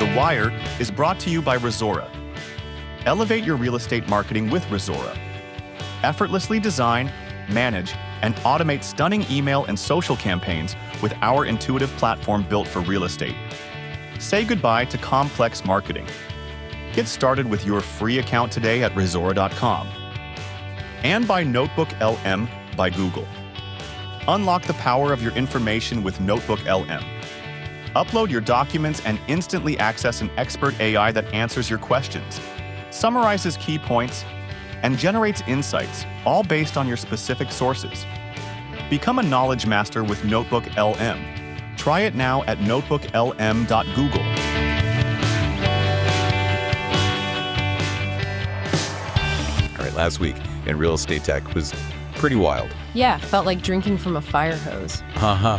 The Wire is brought to you by Resora. Elevate your real estate marketing with Resora. Effortlessly design, manage, and automate stunning email and social campaigns with our intuitive platform built for real estate. Say goodbye to complex marketing. Get started with your free account today at Resora.com. And by Notebook LM by Google. Unlock the power of your information with Notebook LM. Upload your documents and instantly access an expert AI that answers your questions, summarizes key points, and generates insights, all based on your specific sources. Become a knowledge master with Notebook LM. Try it now at notebooklm.google. All right, last week in real estate tech was pretty wild. Yeah, felt like drinking from a fire hose.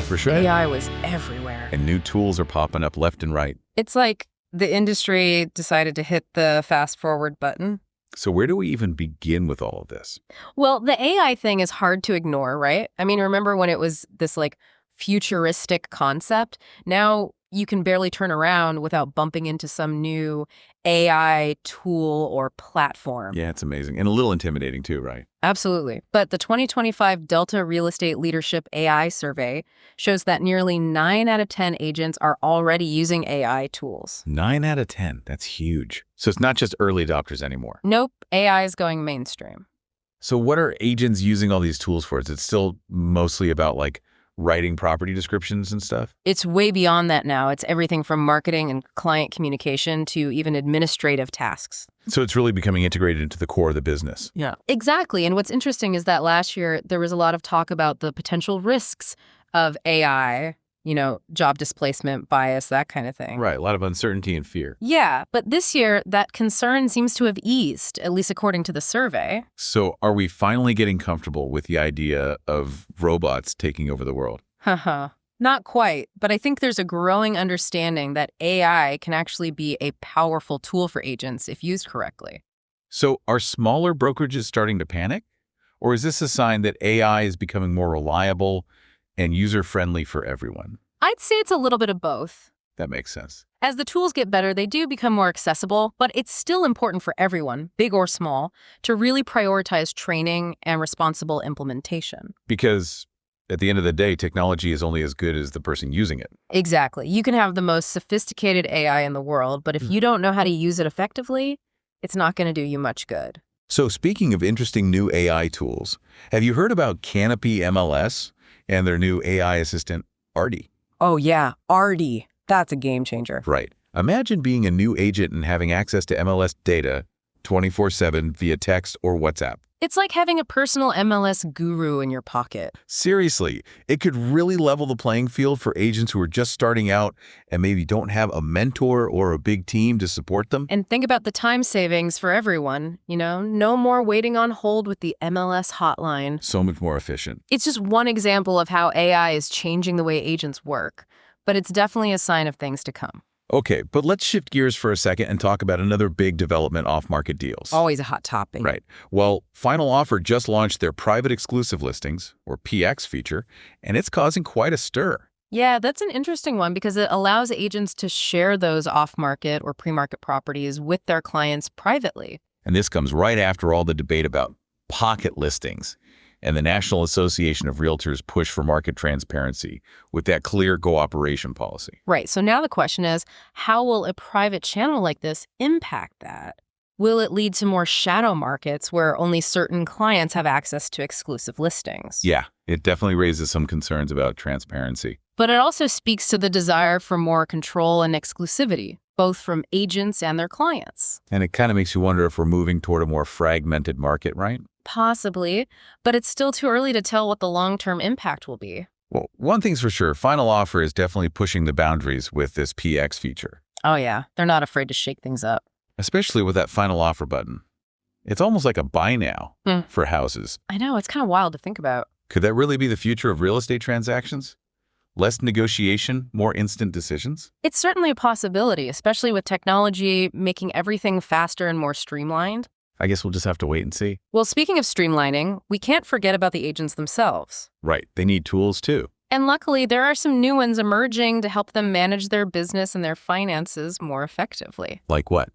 For sure. AI was everywhere. And new tools are popping up left and right. It's like the industry decided to hit the fast forward button. So where do we even begin with all of this? Well, the AI thing is hard to ignore, right? I mean, remember when it was this like futuristic concept? Now you can barely turn around without bumping into some new AI tool or platform. Yeah, it's amazing. And a little intimidating too, right? Absolutely. But the 2025 Delta Real Estate Leadership AI survey shows that nearly 9 out of 10 agents are already using AI tools. 9 out of 10. That's huge. So it's not just early adopters anymore. Nope. AI is going mainstream. So what are agents using all these tools for? Is it still mostly about like writing property descriptions and stuff? It's way beyond that now. It's everything from marketing and client communication to even administrative tasks. So it's really becoming integrated into the core of the business. Yeah, exactly. And what's interesting is that last year there was a lot of talk about the potential risks of AI, job displacement, bias, that kind of thing. Right. A lot of uncertainty and fear. Yeah, but this year that concern seems to have eased, at least according to the survey. So are we finally getting comfortable with the idea of robots taking over the world? Haha. Not quite, but I think there's a growing understanding that AI can actually be a powerful tool for agents if used correctly. So are smaller brokerages starting to panic? Or is this a sign that AI is becoming more reliable and user-friendly for everyone? I'd say it's a little bit of both. That makes sense. As the tools get better, they do become more accessible, but it's still important for everyone, big or small, to really prioritize training and responsible implementation. Because at the end of the day, technology is only as good as the person using it. Exactly. You can have the most sophisticated AI in the world, but if you don't know how to use it effectively, it's not going to do you much good. So speaking of interesting new AI tools, have you heard about Canopy MLS and their new AI assistant, Arty? Oh yeah, Arty. That's a game changer. Right. Imagine being a new agent and having access to MLS data 24/7 via text or WhatsApp. It's like having a personal MLS guru in your pocket. Seriously, it could really level the playing field for agents who are just starting out and maybe don't have a mentor or a big team to support them. And think about the time savings for everyone, no more waiting on hold with the MLS hotline. So much more efficient. It's just one example of how AI is changing the way agents work, but it's definitely a sign of things to come. Okay, but let's shift gears for a second and talk about another big development off-market deals. Always a hot topic. Right. Well, Final Offer just launched their private exclusive listings, or PX feature, and it's causing quite a stir. Yeah, that's an interesting one because it allows agents to share those off-market or pre-market properties with their clients privately. And this comes right after all the debate about pocket listings and the National Association of Realtors' push for market transparency with that clear cooperation policy. Right. So now the question is, how will a private channel like this impact that? Will it lead to more shadow markets where only certain clients have access to exclusive listings? Yeah, it definitely raises some concerns about transparency. But it also speaks to the desire for more control and exclusivity, both from agents and their clients. And it kind of makes you wonder if we're moving toward a more fragmented market, right? Possibly, but it's still too early to tell what the long-term impact will be. Well, one thing's for sure, Final Offer is definitely pushing the boundaries with this PX feature. Oh yeah, they're not afraid to shake things up. Especially with that Final Offer button. It's almost like a buy now for houses. I know, it's kind of wild to think about. Could that really be the future of real estate transactions? Less negotiation, more instant decisions? It's certainly a possibility, especially with technology making everything faster and more streamlined. I guess we'll just have to wait and see. Well, speaking of streamlining, we can't forget about the agents themselves. Right. They need tools too. And luckily, there are some new ones emerging to help them manage their business and their finances more effectively. Like what?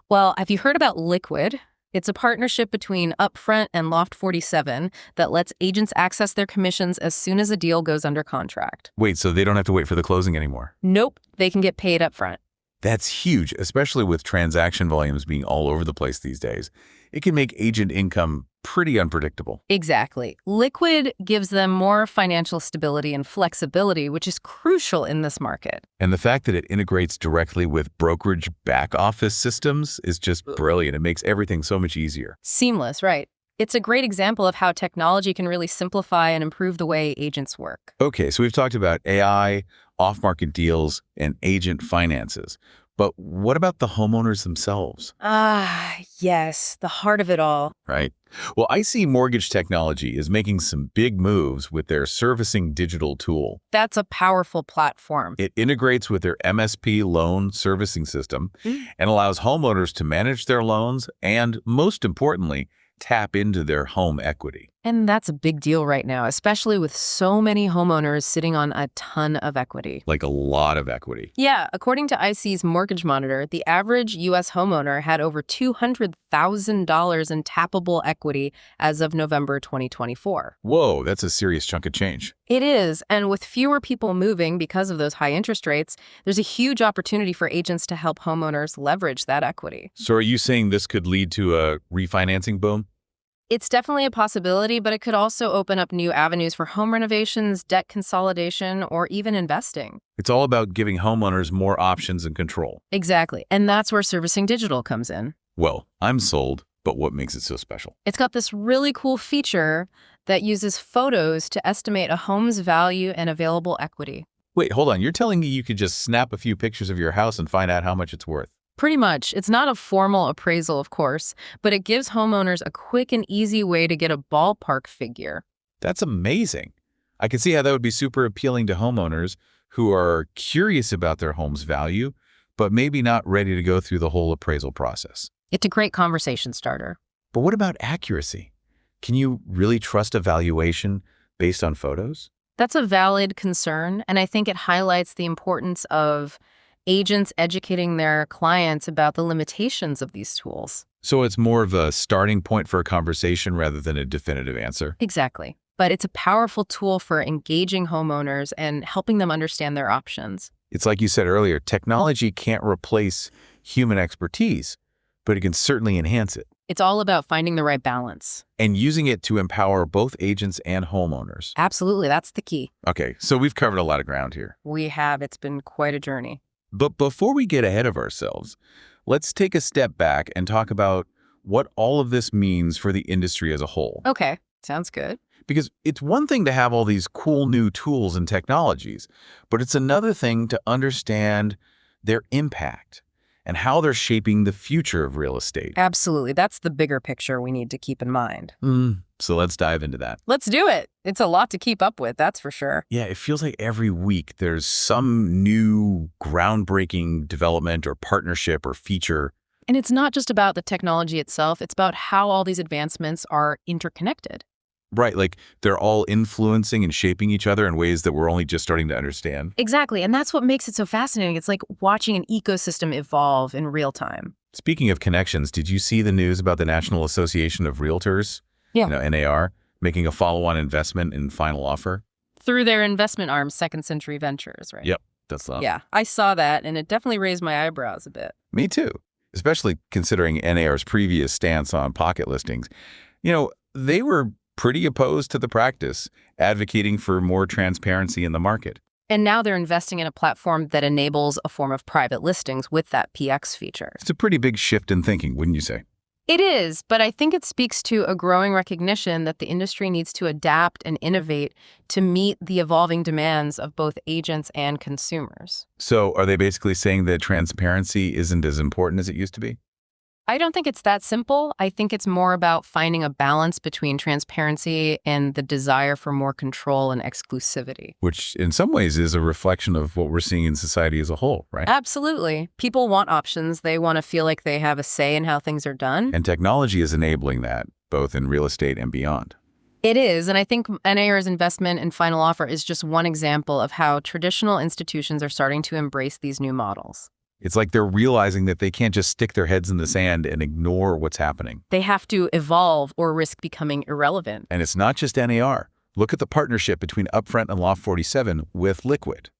Well, have you heard about Liquid? It's a partnership between Upfront and Loft 47 that lets agents access their commissions as soon as a deal goes under contract. Wait, so they don't have to wait for the closing anymore? Nope, they can get paid upfront. That's huge, especially with transaction volumes being all over the place these days. It can make agent income pretty unpredictable. Exactly. Liquid gives them more financial stability and flexibility, which is crucial in this market. And the fact that it integrates directly with brokerage back office systems is just brilliant. It makes everything so much easier. Seamless, right? It's a great example of how technology can really simplify and improve the way agents work. Okay, so we've talked about AI, off-market deals, and agent finances. But what about the homeowners themselves? Yes, the heart of it all. Right. Well, I see Mortgage Technology is making some big moves with their servicing digital tool. That's a powerful platform. It integrates with their MSP loan servicing system and allows homeowners to manage their loans and, most importantly, tap into their home equity. And that's a big deal right now, especially with so many homeowners sitting on a ton of equity. Like a lot of equity. Yeah, according to IC's Mortgage Monitor, the average U.S. homeowner had over $200,000 in tappable equity as of November 2024. Whoa, that's a serious chunk of change. It is, and with fewer people moving because of those high interest rates, there's a huge opportunity for agents to help homeowners leverage that equity. So are you saying this could lead to a refinancing boom? It's definitely a possibility, but it could also open up new avenues for home renovations, debt consolidation, or even investing. It's all about giving homeowners more options and control. Exactly, and that's where Servicing Digital comes in. Well, I'm sold, but what makes it so special? It's got this really cool feature that uses photos to estimate a home's value and available equity. Wait, hold on. You're telling me you could just snap a few pictures of your house and find out how much it's worth? Pretty much. It's not a formal appraisal, of course, but it gives homeowners a quick and easy way to get a ballpark figure. That's amazing. I can see how that would be super appealing to homeowners who are curious about their home's value, but maybe not ready to go through the whole appraisal process. It's a great conversation starter. But what about accuracy? Can you really trust a valuation based on photos? That's a valid concern, and I think it highlights the importance of agents educating their clients about the limitations of these tools. So it's more of a starting point for a conversation rather than a definitive answer? Exactly. But it's a powerful tool for engaging homeowners and helping them understand their options. It's like you said earlier, technology can't replace human expertise, but it can certainly enhance it. It's all about finding the right balance. And using it to empower both agents and homeowners. Absolutely, that's the key. Okay, so we've covered a lot of ground here. We have. It's been quite a journey. But before we get ahead of ourselves, let's take a step back and talk about what all of this means for the industry as a whole. Okay, sounds good. Because it's one thing to have all these cool new tools and technologies, but it's another thing to understand their impact and how they're shaping the future of real estate. Absolutely. That's the bigger picture we need to keep in mind. So let's dive into that. Let's do it. It's a lot to keep up with, that's for sure. Yeah, it feels like every week there's some new groundbreaking development or partnership or feature. And it's not just about the technology itself. It's about how all these advancements are interconnected. Right, like they're all influencing and shaping each other in ways that we're only just starting to understand. Exactly. And that's what makes it so fascinating. It's like watching an ecosystem evolve in real time. Speaking of connections, did you see the news about the National Association of Realtors, Yeah. NAR, making a follow-on investment in Final Offer? Through their investment arm, Second Century Ventures, right? Yep, that's that. Yeah, I saw that, and it definitely raised my eyebrows a bit. Me too, especially considering NAR's previous stance on pocket listings. They were pretty opposed to the practice, advocating for more transparency in the market. And now they're investing in a platform that enables a form of private listings with that PX feature. It's a pretty big shift in thinking, wouldn't you say? It is, but I think it speaks to a growing recognition that the industry needs to adapt and innovate to meet the evolving demands of both agents and consumers. So are they basically saying that transparency isn't as important as it used to be? I don't think it's that simple. I think it's more about finding a balance between transparency and the desire for more control and exclusivity. Which in some ways is a reflection of what we're seeing in society as a whole, right? Absolutely. People want options. They want to feel like they have a say in how things are done. And technology is enabling that, both in real estate and beyond. It is, and I think NAR's investment in Final Offer is just one example of how traditional institutions are starting to embrace these new models. It's like they're realizing that they can't just stick their heads in the sand and ignore what's happening. They have to evolve or risk becoming irrelevant. And it's not just NAR. Look at the partnership between Upfront and Loft 47 with Liquid.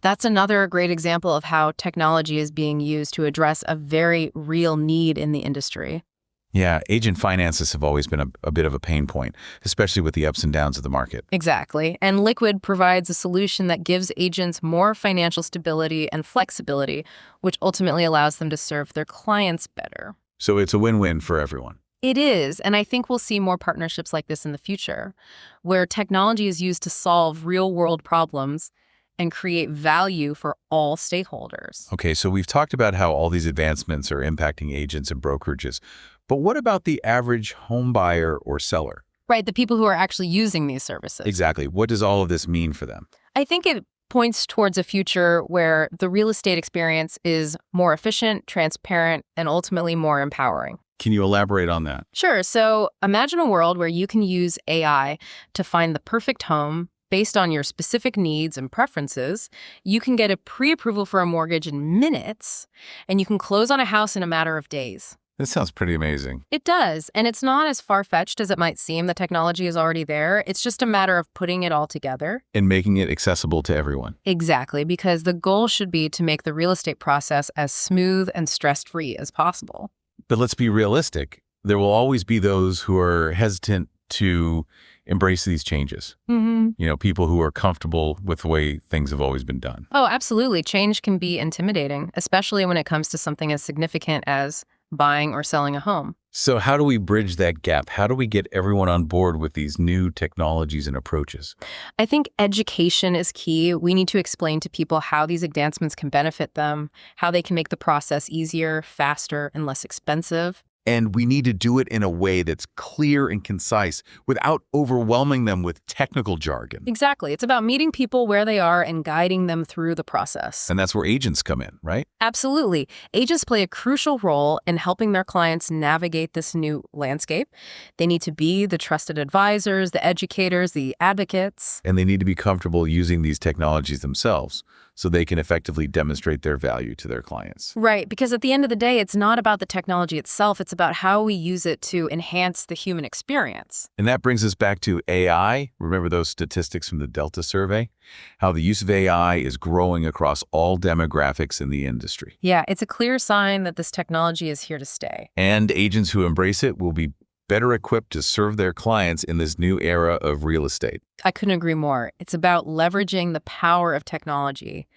That's another great example of how technology is being used to address a very real need in the industry. Yeah, agent finances have always been a bit of a pain point, especially with the ups and downs of the market. Exactly. And Liquid provides a solution that gives agents more financial stability and flexibility, which ultimately allows them to serve their clients better. So it's a win-win for everyone. It is, and I think we'll see more partnerships like this in the future, where technology is used to solve real-world problems and create value for all stakeholders. Okay, so we've talked about how all these advancements are impacting agents and brokerages. But what about the average home buyer or seller? Right, the people who are actually using these services. Exactly. What does all of this mean for them? I think it points towards a future where the real estate experience is more efficient, transparent, and ultimately more empowering. Can you elaborate on that? Sure. So imagine a world where you can use AI to find the perfect home based on your specific needs and preferences. You can get a pre-approval for a mortgage in minutes, and you can close on a house in a matter of days. This sounds pretty amazing. It does, and it's not as far-fetched as it might seem. The technology is already there. It's just a matter of putting it all together. And making it accessible to everyone. Exactly, because the goal should be to make the real estate process as smooth and stress-free as possible. But let's be realistic. There will always be those who are hesitant to embrace these changes. Mm-hmm. You know, people who are comfortable with the way things have always been done. Oh, absolutely. Change can be intimidating, especially when it comes to something as significant as buying or selling a home. So how do we bridge that gap? How do we get everyone on board with these new technologies and approaches? I think education is key. We need to explain to people how these advancements can benefit them, how they can make the process easier, faster, and less expensive. And we need to do it in a way that's clear and concise without overwhelming them with technical jargon. Exactly. It's about meeting people where they are and guiding them through the process. And that's where agents come in, right? Absolutely. Agents play a crucial role in helping their clients navigate this new landscape. They need to be the trusted advisors, the educators, the advocates. And they need to be comfortable using these technologies themselves so they can effectively demonstrate their value to their clients. Right, because at the end of the day, it's not about the technology itself. It's about how we use it to enhance the human experience. And that brings us back to AI. Remember those statistics from the Delta survey? How the use of AI is growing across all demographics in the industry. Yeah, it's a clear sign that this technology is here to stay. And agents who embrace it will be better equipped to serve their clients in this new era of real estate. I couldn't agree more. It's about leveraging the power of technology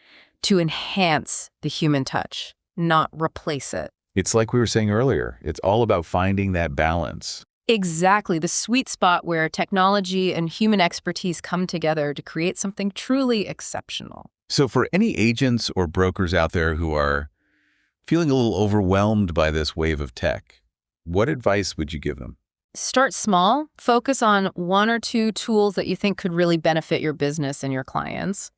to enhance the human touch, not replace it. It's like we were saying earlier, it's all about finding that balance. Exactly, the sweet spot where technology and human expertise come together to create something truly exceptional. So for any agents or brokers out there who are feeling a little overwhelmed by this wave of tech, what advice would you give them? Start small. Focus on one or two tools that you think could really benefit your business and your clients.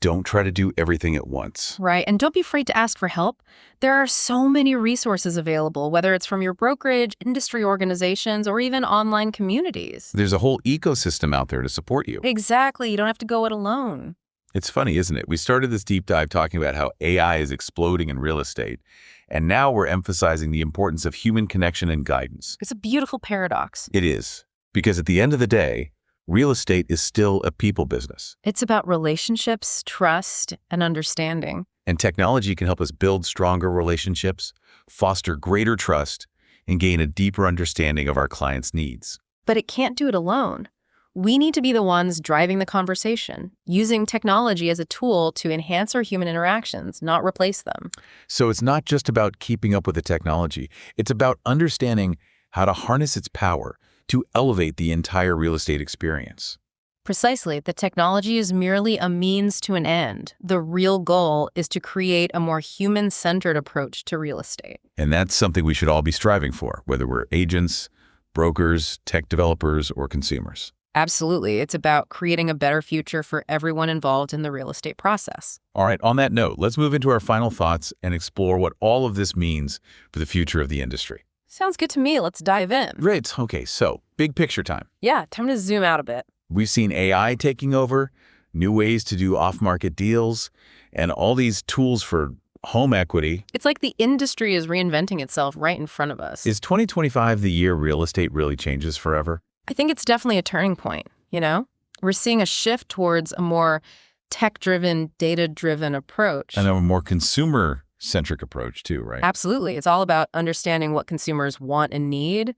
Don't try to do everything at once. Right. And don't be afraid to ask for help. There are so many resources available, whether it's from your brokerage, industry organizations, or even online communities. There's a whole ecosystem out there to support you. Exactly. You don't have to go it alone. It's funny, isn't it? We started this deep dive talking about how AI is exploding in real estate, and now we're emphasizing the importance of human connection and guidance. It's a beautiful paradox. It is, because at the end of the day, real estate is still a people business. It's about relationships, trust, and understanding. And technology can help us build stronger relationships, foster greater trust, and gain a deeper understanding of our clients' needs. But it can't do it alone. We need to be the ones driving the conversation, using technology as a tool to enhance our human interactions, not replace them. So it's not just about keeping up with the technology. It's about understanding how to harness its power to elevate the entire real estate experience. Precisely. The technology is merely a means to an end. The real goal is to create a more human-centered approach to real estate. And that's something we should all be striving for, whether we're agents, brokers, tech developers, or consumers. Absolutely. It's about creating a better future for everyone involved in the real estate process. All right, on that note, let's move into our final thoughts and explore what all of this means for the future of the industry. Sounds good to me. Let's dive in. Great. Okay, so big picture time. Yeah, time to zoom out a bit. We've seen AI taking over, new ways to do off-market deals, and all these tools for home equity. It's like the industry is reinventing itself right in front of us. Is 2025 the year real estate really changes forever? I think it's definitely a turning point, you know? We're seeing a shift towards a more tech-driven, data-driven approach. And a more consumer-centric approach too, right? Absolutely. It's all about understanding what consumers want and need,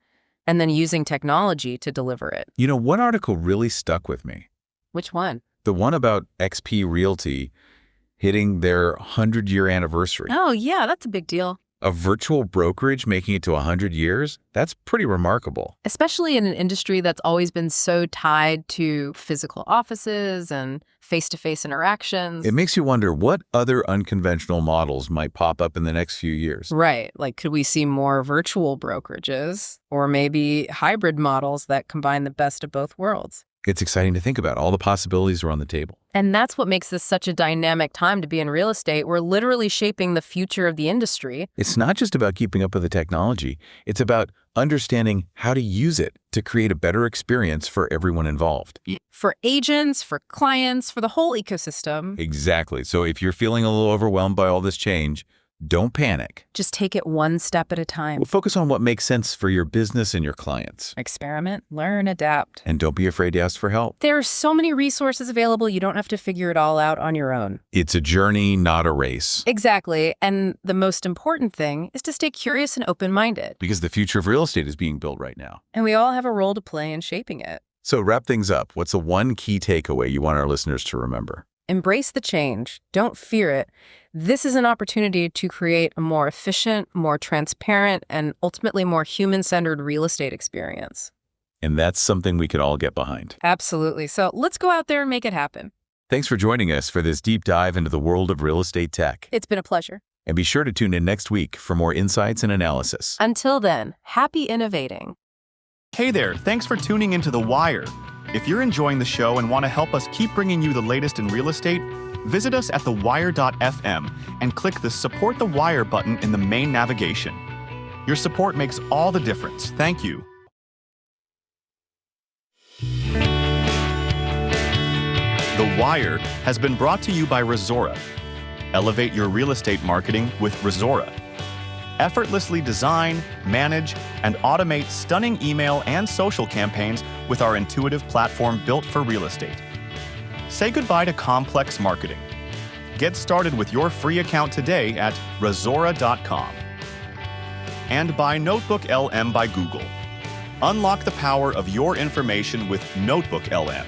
and then using technology to deliver it. You know, one article really stuck with me. Which one? The one about XP Realty hitting their 100-year anniversary. Oh, yeah, that's a big deal. A virtual brokerage making it to 100 years? That's pretty remarkable. Especially in an industry that's always been so tied to physical offices and face-to-face interactions. It makes you wonder what other unconventional models might pop up in the next few years. Right. Like, could we see more virtual brokerages or maybe hybrid models that combine the best of both worlds? It's exciting to think about. All the possibilities are on the table. And that's what makes this such a dynamic time to be in real estate. We're literally shaping the future of the industry. It's not just about keeping up with the technology. It's about understanding how to use it to create a better experience for everyone involved. For agents, for clients, for the whole ecosystem. Exactly. So if you're feeling a little overwhelmed by all this change, don't panic. Just take it one step at a time. We'll focus on what makes sense for your business and your clients. Experiment, learn, adapt. And don't be afraid to ask for help. There are so many resources available. You don't have to figure it all out on your own. It's a journey, not a race. Exactly. And the most important thing is to stay curious and open-minded. Because the future of real estate is being built right now. And we all have a role to play in shaping it. So wrap things up. What's the one key takeaway you want our listeners to remember? Embrace the change. Don't fear it. This is an opportunity to create a more efficient, more transparent, and ultimately more human-centered real estate experience. And that's something we could all get behind. Absolutely. So let's go out there and make it happen. Thanks for joining us for this deep dive into the world of real estate tech. It's been a pleasure. And be sure to tune in next week for more insights and analysis. Until then, happy innovating. Hey there, thanks for tuning into The Wire. If you're enjoying the show and want to help us keep bringing you the latest in real estate, visit us at thewire.fm and click the Support the Wire button in the main navigation. Your support makes all the difference. Thank you. The Wire has been brought to you by Resora. Elevate your real estate marketing with Resora. Effortlessly design, manage, and automate stunning email and social campaigns with our intuitive platform built for real estate. Say goodbye to complex marketing. Get started with your free account today at resora.com. And by Notebook LM by Google. Unlock the power of your information with Notebook LM.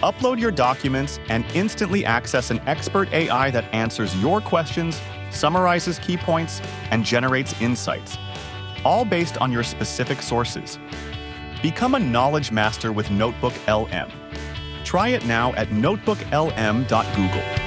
Upload your documents and instantly access an expert AI that answers your questions, summarizes key points, and generates insights, all based on your specific sources. Become a knowledge master with Notebook LM. Try it now at notebooklm.google.